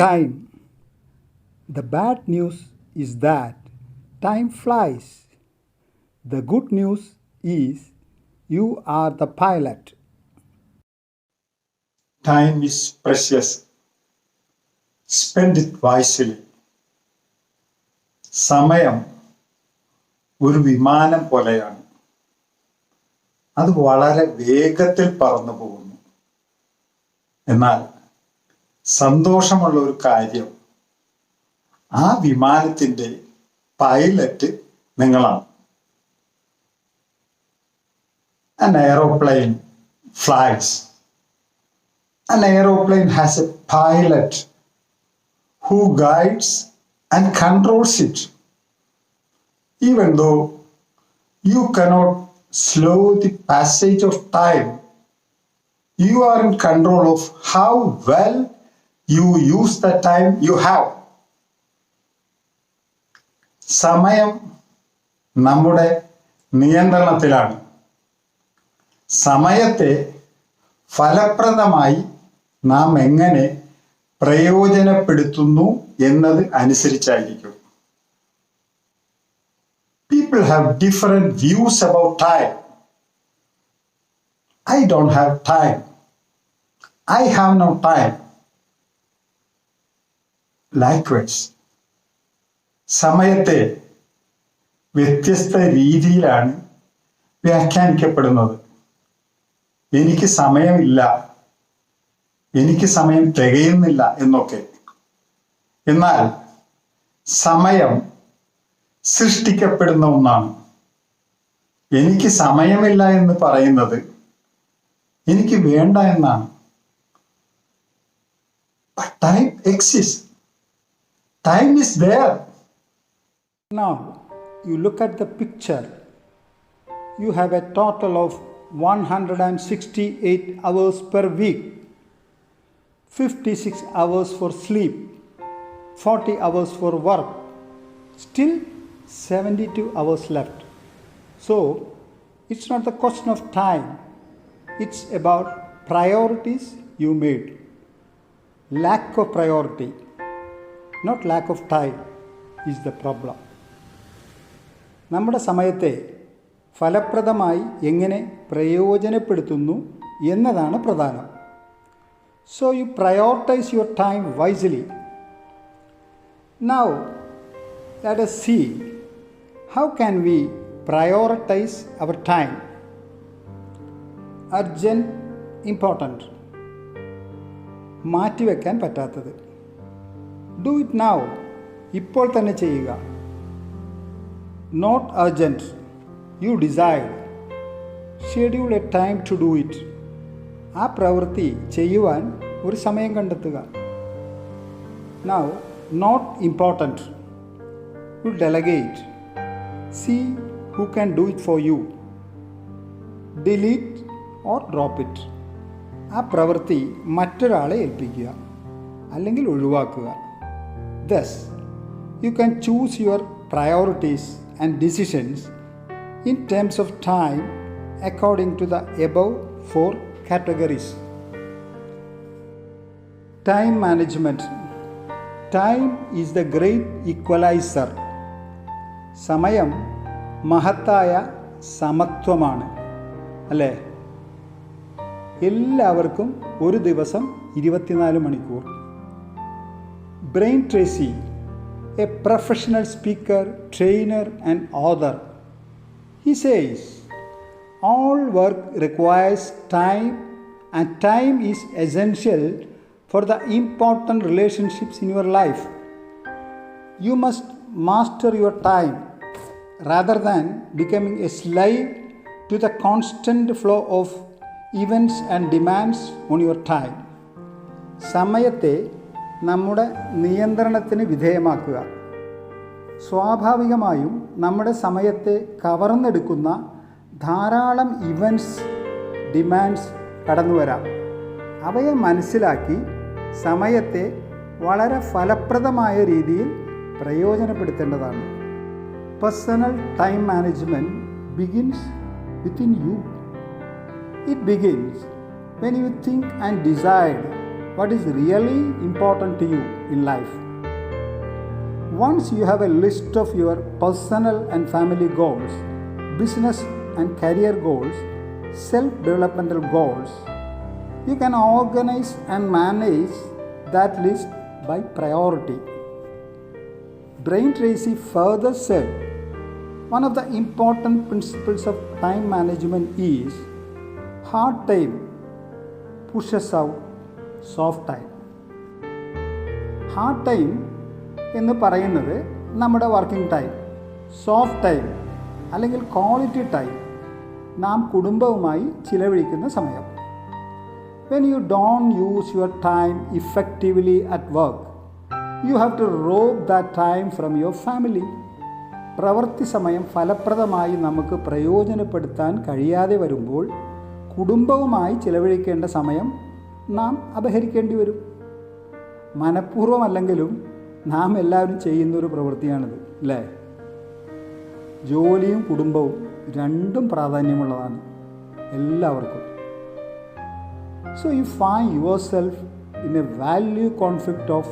Time. The bad news is that time flies. The good news is you are the pilot. Time is precious. Spend it wisely. സമയം ഒരു വിമാനം പോലെയാണ്. അത് വളരെ വേഗത്തിൽ പറന്നു പോകുന്നു. എന്നാൽ സന്തോഷമുള്ള ഒരു കാര്യം, ആ വിമാനത്തിന്റെ പൈലറ്റ് നിങ്ങളാണ്. An aeroplane flies. An aeroplane has a pilot who guides and controls it. Even though you cannot slow the passage of time, you are in control of how well you use the time you have. സമയം നമ്മുടെ നിയന്ത്രണത്തിലാണ്. സമയത്തെ ഫലപ്രദമായി നാം എങ്ങനെ പ്രയോജനപ്പെടുത്തുന്നു എന്നത് അനുസരിച്ചായിരിക്കും. People have different views about time. I don't have time. I have no time. Likewise, സമയത്തെ വ്യത്യസ്ത രീതിയിലാണ് വ്യാഖ്യാനിക്കപ്പെടുന്നത്. എനിക്ക് സമയമില്ല, എനിക്ക് സമയം തികയുന്നില്ല എന്നൊക്കെ. എന്നാൽ സമയം സൃഷ്ടിക്കപ്പെടുന്ന ഒന്നാണ്. എനിക്ക് സമയമില്ല എന്ന് പറയുന്നത് എനിക്ക് വേണ്ട എന്നാണ്. But time exists. Time is there. Now, you look at the picture. You have a total of 168 hours per week, 56 hours for sleep, 40 hours for work, still 72 hours left. So, it's not the question of time, it's about priorities you made. Lack of priority, not lack of time, is the problem. നമ്മുടെ സമയത്തെ ഫലപ്രദമായി എങ്ങനെ പ്രയോജനപ്പെടുത്തുന്നു എന്നതാണ് പ്രധാനം. So you prioritize your time wisely. Now, let us see how can we prioritize our time. Urgent, important. മാറ്റിവെക്കാൻ പറ്റാത്തത്. Do it now. ഇപ്പോൾ തന്നെ ചെയ്യുക. Not urgent. You decide. Schedule a time to do it. ആ പ്രവൃത്തി ചെയ്യുവാൻ ഒരു സമയം കണ്ടെത്തുക. Now, not important. You delegate. See who can do it for you. Delete or drop it. ആ പ്രവൃത്തി മറ്റൊരാളെ ഏൽപ്പിക്കുക അല്ലെങ്കിൽ ഒഴിവാക്കുക. Thus, you can choose your priorities and decisions in terms of time according to the above 4 categories. Time management. Time is the great equalizer. സമയം മഹത്തായ സമത്വമാണ്, അല്ലേ? എല്ലാവർക്കും ഒരു ദിവസം 24 മണിക്കൂർ. Brain Tracy, a professional speaker, trainer and author, he says, all work requires time and time is essential for the important relationships in your life. You must master your time rather than becoming a slave to the constant flow of events and demands on your time. സമയത്തെ നമ്മുടെ നിയന്ത്രണത്തിന് വിധേയമാക്കുക. സ്വാഭാവികമായും നമ്മുടെ സമയത്തെ കവർന്നെടുക്കുന്ന ധാരാളം events, demands കടന്നു വരാം. അവയെ മനസ്സിലാക്കി സമയത്തെ വളരെ ഫലപ്രദമായ രീതിയിൽ പ്രയോജനപ്പെടുത്തേണ്ടതാണ്. Personal time management begins within you. It begins when you think and decide what is really important to you in life. Once you have a list of your personal and family goals, business and career goals, self-developmental goals, you can organize and manage that list by priority. Brian Tracy further said, one of the important principles of time management is hard time pushes out soft time. Hard time എന്ന് പറയുന്നത് നമ്മുടെ working time, soft time അല്ലെങ്കിൽ quality time നാം കുടുംബവുമായി ചിലവഴിക്കുന്ന സമയം. When you don't use your time effectively at work, you have to rob that time from your family. പ്രവൃത്തി സമയം ഫലപ്രദമായി നമുക്ക് പ്രയോജനപ്പെടുത്താൻ കഴിയാതെ വരുമ്പോൾ കുടുംബവുമായി ചിലവഴിക്കേണ്ട സമയം നാം അപഹരിക്കേണ്ടി വരും. മനഃപൂർവ്വമല്ലെങ്കിലും നാം എല്ലാവരും ചെയ്യുന്നൊരു പ്രവൃത്തിയാണിത്, അല്ലേ? ജോലിയും കുടുംബവും രണ്ടും പ്രാധാന്യമുള്ളതാണ് എല്ലാവർക്കും. So you find yourself in a value conflict of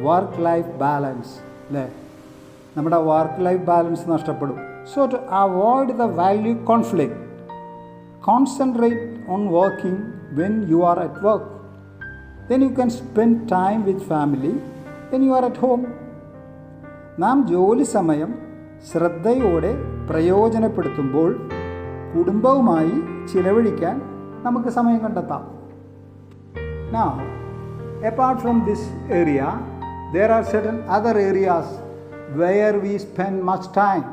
work-life balance, അല്ലേ? നമ്മുടെ വർക്ക് ലൈഫ് ബാലൻസ് നഷ്ടപ്പെടും. So to avoid the value conflict, concentrate on working when you are at work. Then you can spend time with family when you are at home. നാം ജോലി സമയം ശ്രദ്ധയോടെ പ്രയോജനപ്പെടുത്തുമ്പോൾ കുടുംബവുമായി ചിലവഴിക്കാൻ നമുക്ക് സമയം കണ്ടെത്താം. Now, apart from this area, there are certain other areas where we spend much time.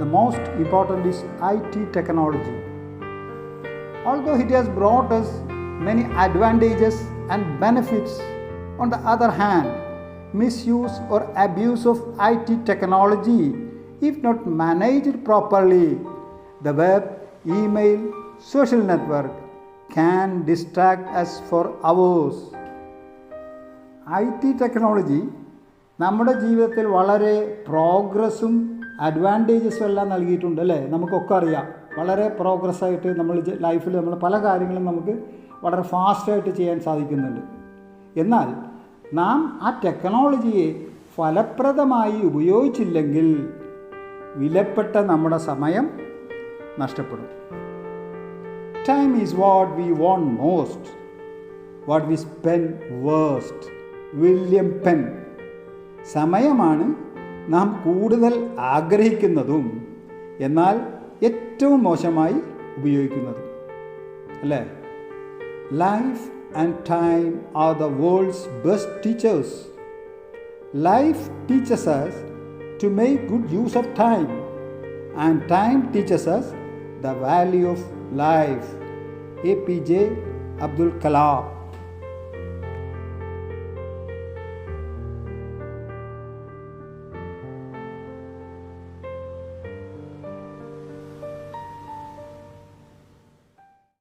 The most important is IT technology. Although it has brought us many advantages and benefits, on the other hand, misuse or abuse of IT technology, if not managed properly, the web, email, social network can distract us for hours. IT technology നമ്മുടെ ജീവിതത്തിൽ വളരെ പ്രോഗ്രസ്സും അഡ്വാൻറ്റേജസും എല്ലാം നൽകിയിട്ടുണ്ട്, അല്ലേ? നമുക്കൊക്കെ അറിയാം. വളരെ പ്രോഗ്രസ്സായിട്ട് നമ്മൾ ലൈഫിൽ നമ്മൾ പല കാര്യങ്ങളും നമുക്ക് വളരെ ഫാസ്റ്റായിട്ട് ചെയ്യാൻ സാധിക്കുന്നുണ്ട്. എന്നാൽ നാം ആ ടെക്നോളജിയെ ഫലപ്രദമായി ഉപയോഗിച്ചില്ലെങ്കിൽ വിലപ്പെട്ട നമ്മുടെ സമയം നഷ്ടപ്പെടും. Time is what we want most, what we spend worst. William pen. സമയമാണ് നാം കൂടുതൽ ആഗ്രഹിക്കുന്നതും എന്നാൽ ഏറ്റവും മോശമായി ഉപയോഗിക്കുന്നതും, അല്ലേ? Life and time are the world's best teachers. Life teaches us to make good use of time, and time teaches us the value of life. APJ Abdul Kalam.